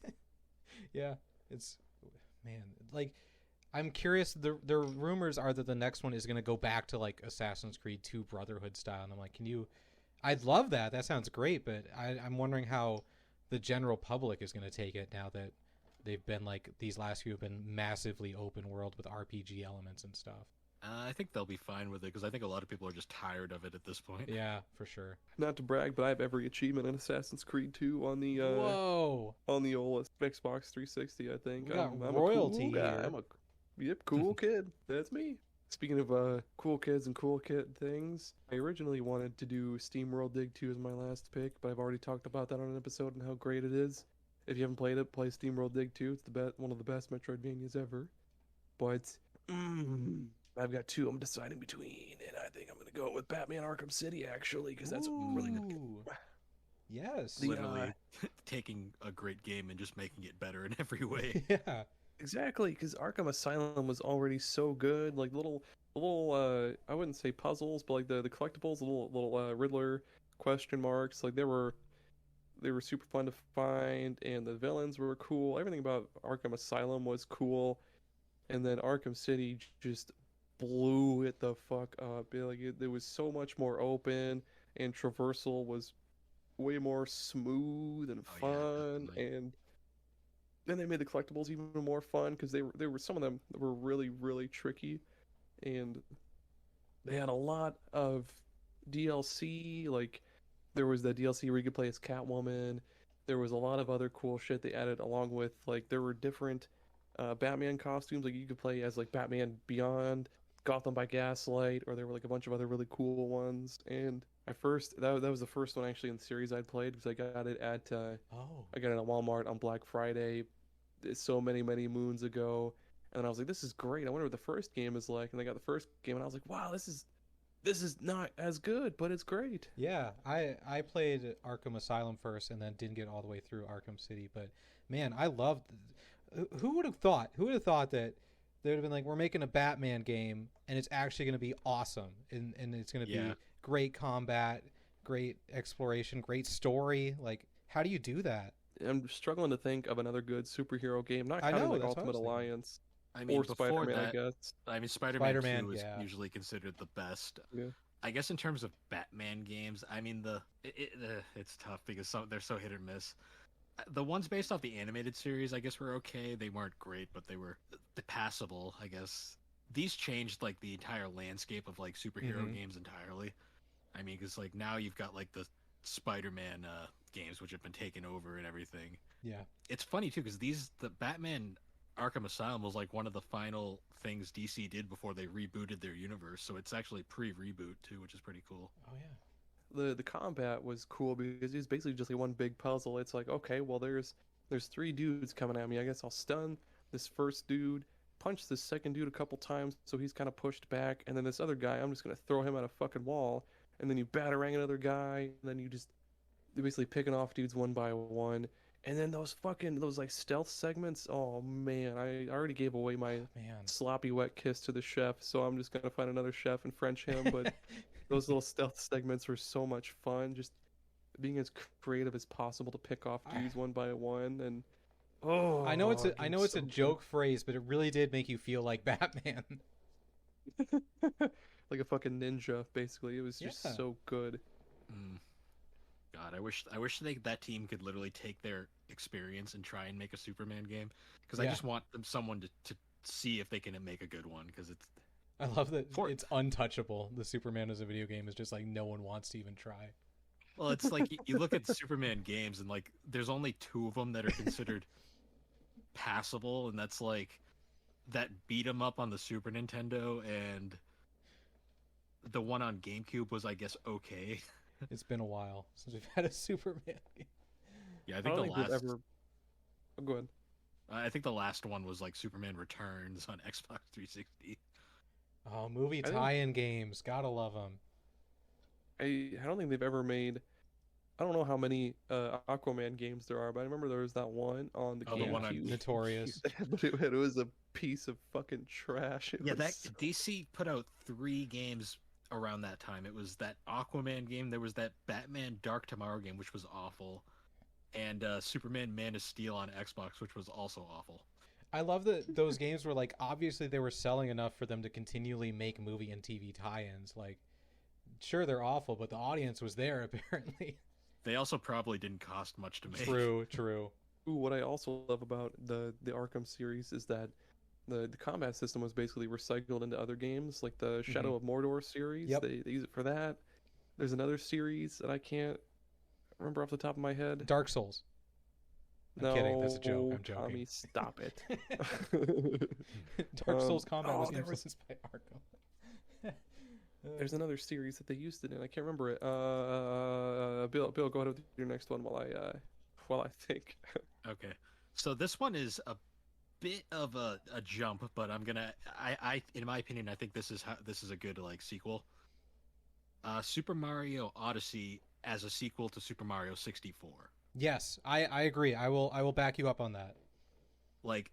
Yeah, it's, man, like, I'm curious. The rumors are that the next one is going to go back to like Assassin's Creed 2 Brotherhood style, and I'm like, I'd love that. That sounds great, but I'm wondering how the general public is going to take it now that they've been like, these last few have been massively open world with RPG elements and stuff. I think they'll be fine with it because I think a lot of people are just tired of it at this point. Yeah, for sure. Not to brag, but I have every achievement in Assassin's Creed 2 on the whoa, on the old Xbox 360. I think I'm royalty a cool guy. Yep, cool kid. That's me. Speaking of cool kids and cool kid things, I originally wanted to do SteamWorld Dig 2 as my last pick, but I've already talked about that on an episode and how great it is. If you haven't played it, play SteamWorld Dig 2. It's one of the best Metroidvanias ever. But I've got two I'm deciding between, and I think I'm going to go with Batman Arkham City, actually, because that's a really good game. Yes. Literally taking a great game and just making it better in every way. Yeah. Exactly, because Arkham Asylum was already so good. Like little I wouldn't say puzzles, but like the collectibles, little Riddler question marks, like they were super fun to find, and the villains were cool. Everything about Arkham Asylum was cool, and then Arkham City just blew it the fuck up. It was so much more open, and traversal was way more smooth and fun, and then they made the collectibles even more fun because they were some of them were really, really tricky, and they had a lot of DLC. Like there was the DLC where you could play as Catwoman. There was a lot of other cool shit they added along with, like, there were different Batman costumes. Like you could play as like Batman Beyond, Gotham by Gaslight, or there were like a bunch of other really cool ones. And that was the first one actually in the series I'd played because I got it at Walmart on Black Friday so many moons ago, and I was like, this is great. I wonder what the first game is like. And I got the first game and I was like, wow, this is not as good, but it's great. Yeah, I played Arkham Asylum first and then didn't get all the way through Arkham City, but man, I loved. Who would have thought that they would have been like, we're making a Batman game and it's actually going to be awesome, and it's going to be great combat, great exploration, great story. Like, how do you do that? I'm struggling to think of another good superhero game, not counting like Ultimate Alliance. I mean, or Spider-Man, I guess. I mean, Spider-Man 2 is usually considered the best. Yeah. I guess in terms of Batman games, I mean, it's tough because they're so hit or miss. The ones based off the animated series, I guess, were okay. They weren't great, but they were passable, I guess. These changed like the entire landscape of like superhero games entirely. I mean, because like now you've got like the Spider-Man games which have been taken over and everything. Yeah, it's funny too because the Batman Arkham Asylum was like one of the final things DC did before they rebooted their universe, so it's actually pre-reboot too, which is pretty cool. Oh yeah. The combat was cool because it was basically just like one big puzzle. It's like, okay, well there's 3 dudes coming at me. I guess I'll stun this first dude, punch this second dude a couple times so he's kind of pushed back, and then this other guy, I'm just gonna throw him at a fucking wall, and then you batarang another guy, and then you're basically picking off dudes one by one. And then those like stealth segments, oh man, I already gave away my sloppy wet kiss to the chef, so I'm just gonna find another chef and French him. But those little stealth segments were so much fun, just being as creative as possible to pick off dudes one by one. And I know it's a joke phrase, but it really did make you feel like Batman. like a fucking ninja. Basically, it was just so good. God, I wish that team could literally take their experience and try and make a Superman game, because I just want someone to see if they can make a good one, because it's. I love that it's untouchable. The Superman as a video game is just like no one wants to even try. Well, it's like you look at the Superman games and like there's only 2 of them that are considered passable, and that's like that beat 'em up on the Super Nintendo, and the one on GameCube was, I guess, okay. It's been a while since we've had a Superman game. Yeah, I think the last. Oh, go ahead. I think the last one was like Superman Returns on Xbox 360. Oh, movie tie-in games, gotta love them. I don't think they've ever made. I don't know how many Aquaman games there are, but I remember there was that one on the GameCube. The one on Notorious. But it was a piece of fucking trash. DC put out 3 games around that time. It was that Aquaman game, there was that Batman Dark Tomorrow game, which was awful, and Superman Man of Steel on Xbox, which was also awful. I love that those games were like, obviously they were selling enough for them to continually make movie and TV tie-ins. Like, sure, they're awful, but the audience was there apparently. They also probably didn't cost much to make. True. Ooh, what I also love about the Arkham series is that the combat system was basically recycled into other games, like the Shadow of Mordor series. Yep. They use it for that. There's another series that I can't remember off the top of my head. Dark Souls. I'm kidding. That's a joke. I'm joking. Tommy, stop it. Dark Souls combat was influenced by Arkham. There's another series that they used it in. I can't remember it. Bill, go ahead with your next one while I think. Okay, so this one is a bit of a jump, but I'm gonna. I in my opinion, I think this is a good like sequel. Super Mario Odyssey as a sequel to Super Mario 64. Yes, I agree. I will back you up on that. Like,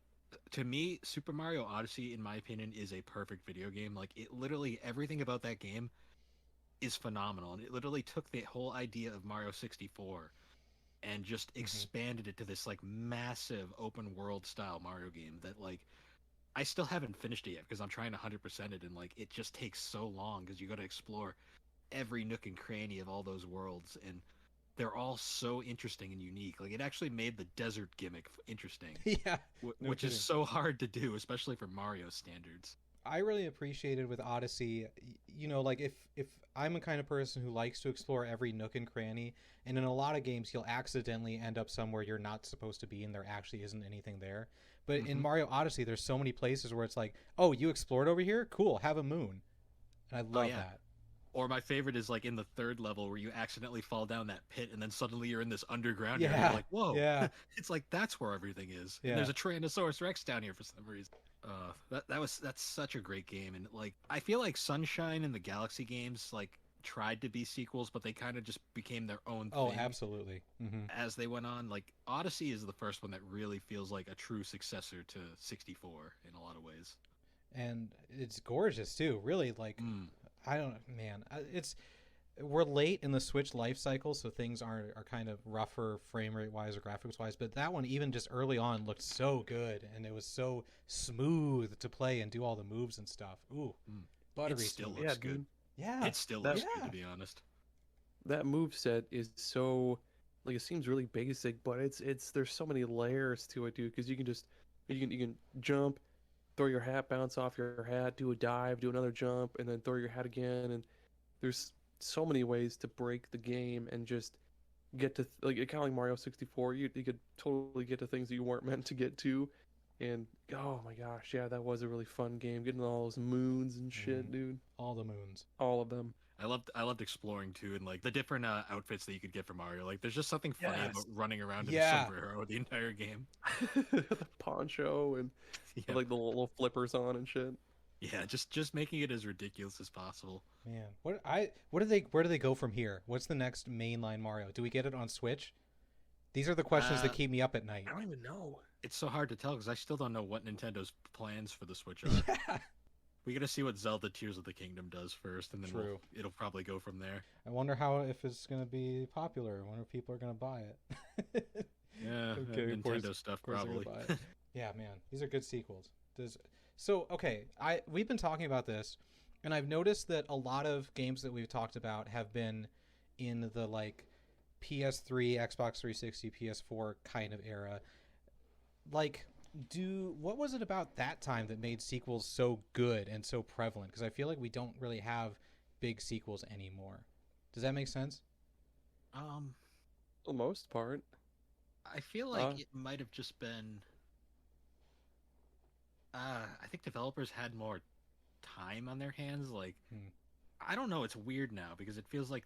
to me, Super Mario Odyssey, in my opinion, is a perfect video game. Like, it literally, everything about that game is phenomenal. And it literally took the whole idea of Mario 64 and just expanded it to this, like, massive open world style Mario game that, like, I still haven't finished it yet because I'm trying to 100% it, and, like, it just takes so long because you got to explore every nook and cranny of all those worlds, and they're all so interesting and unique. Like, it actually made the desert gimmick interesting. Yeah. Which is so hard to do, especially for Mario standards. I really appreciated with Odyssey, you know, like if I'm a kind of person who likes to explore every nook and cranny, and in a lot of games you'll accidentally end up somewhere you're not supposed to be and there actually isn't anything there. But in Mario Odyssey, there's so many places where it's like, oh, you explored over here? Cool, have a moon. And I love that. Or my favorite is like in the 3rd level where you accidentally fall down that pit and then suddenly you're in this underground area. You're like, whoa. Yeah. It's like that's where everything is. Yeah. And there's a Tyrannosaurus Rex down here for some reason. That's such a great game. And like I feel like Sunshine and the Galaxy games like tried to be sequels, but they kind of just became their own thing. Oh, absolutely. As they went on. Like Odyssey is the first one that really feels like a true successor to 64 in a lot of ways. And it's gorgeous too. Really, like I don't know, man. We're late in the Switch life cycle, so things are kind of rougher frame rate wise or graphics wise. But that one, even just early on, looked so good, and it was so smooth to play and do all the moves and stuff. Ooh, buttery. It still looks good. Dude. Yeah, it still looks good, to be honest. That move set is so like it seems really basic, but it's there's so many layers to it, dude. Because you can jump, throw your hat, bounce off your hat, do a dive, do another jump, and then throw your hat again. And there's so many ways to break the game and just get to like kind of like Mario 64. You could totally get to things that you weren't meant to get to. And oh my gosh, yeah, that was a really fun game. Getting all those moons and shit, dude. All the moons, all of them. I loved exploring too, and like the different outfits that you could get for Mario. Like, there's just something funny about running around in a sombrero the entire game. The poncho and like the little flippers on and shit. Yeah, just making it as ridiculous as possible. Man, where do they go from here? What's the next mainline Mario? Do we get it on Switch? These are the questions that keep me up at night. I don't even know. It's so hard to tell because I still don't know what Nintendo's plans for the Switch are. Yeah. We gotta see what Zelda Tears of the Kingdom does first, and then it'll probably go from there. I wonder if it's gonna be popular. I wonder if people are gonna buy it. Yeah, okay, Nintendo stuff probably. Yeah, man, these are good sequels. Okay, we've been talking about this, And I've noticed that a lot of games that we've talked about have been in the like PS3, Xbox 360, PS4 kind of era. Like, what was it about that time that made sequels so good and so prevalent? Because I feel like we don't really have big sequels anymore. Does that make sense? For the most part. I feel like it might have just been... I think developers had more time on their hands. Like, I don't know. It's weird now because it feels like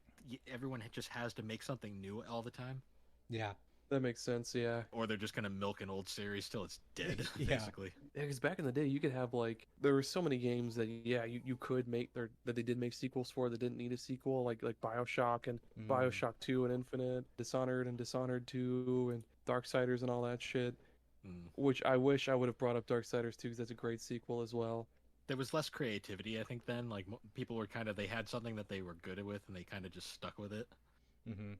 everyone just has to make something new all the time. Yeah. That makes sense, yeah. Or they're just going to milk an old series till it's dead, basically. Yeah, because back in the day, you could have, like, there were so many games that, you could make, that they did make sequels for that didn't need a sequel, like Bioshock and Bioshock 2 and Infinite, Dishonored and Dishonored 2, and Darksiders and all that shit. Which I wish I would have brought up Darksiders 2 because that's a great sequel as well. There was less creativity, I think, then. Like, people were they had something that they were good with, and they kind of just stuck with it. Mm-hmm.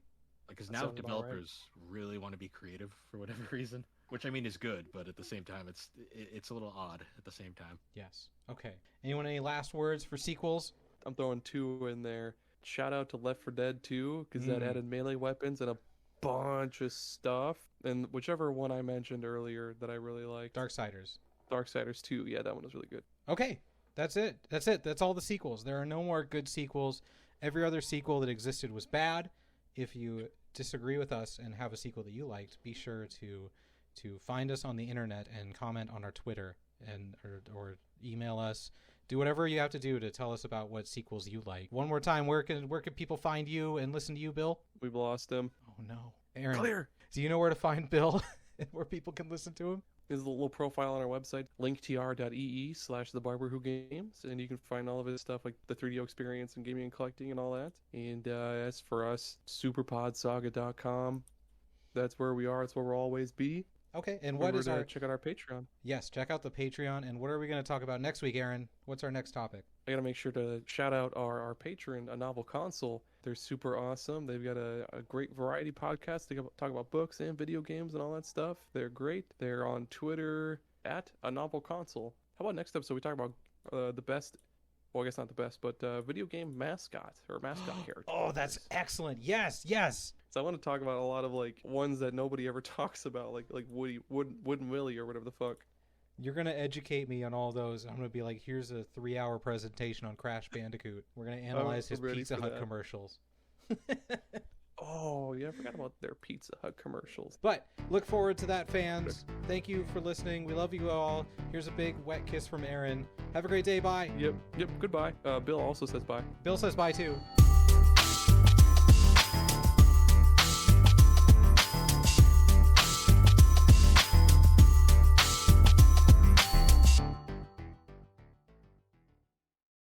Because now developers really want to be creative for whatever reason, which I mean is good, but at the same time, it's a little odd at the same time. Yes. Okay. Anyone, any last words for sequels? I'm throwing 2 in there. Shout out to Left 4 Dead 2 because that added melee weapons and a bunch of stuff. And whichever one I mentioned earlier that I really liked. Darksiders 2. Yeah, that one was really good. Okay. That's it. That's all the sequels. There are no more good sequels. Every other sequel that existed was bad. If you disagree with us and have a sequel that you liked, be sure to find us on the internet and comment on our Twitter and or email us. Do whatever you have to do to tell us about what sequels you like. One more time, where can people find you and listen to you, Bill? We've lost him. Oh no, Aaron. Clear. Do you know where to find Bill and where people can listen to him? There's a little profile on our website, linktr.ee/thebarberwhogames, and you can find all of his stuff like the 3DO experience and gaming and collecting and all that. And as for us, superpodsaga.com. That's where we are. It's where we'll always be. Okay, and what is our... Check out our Patreon. Yes, check out the Patreon. And what are we going to talk about next week, Aaron? What's our next topic? I got to make sure to shout out our patron, A Novel Console. They're super awesome. They've got a great variety podcast. They talk about books and video games and all that stuff. They're great. They're on Twitter at A Novel Console. How about next episode we talk about the best... Well, I guess not the best, but video game mascot or mascot character. Oh, that's excellent. Yes. So I want to talk about a lot of like ones that nobody ever talks about, like Wooden Willie or whatever the fuck. You're gonna educate me on all those. I'm gonna be like, here's a 3-hour presentation on Crash Bandicoot. We're gonna analyze his Pizza Hut commercials. Oh yeah, I forgot about their Pizza Hut commercials. But look forward to that, fans. Thank you for listening. We love you all. Here's a big wet kiss from Aaron. Have a great day. Bye. Yep. Goodbye. Bill also says bye. Bill says bye too.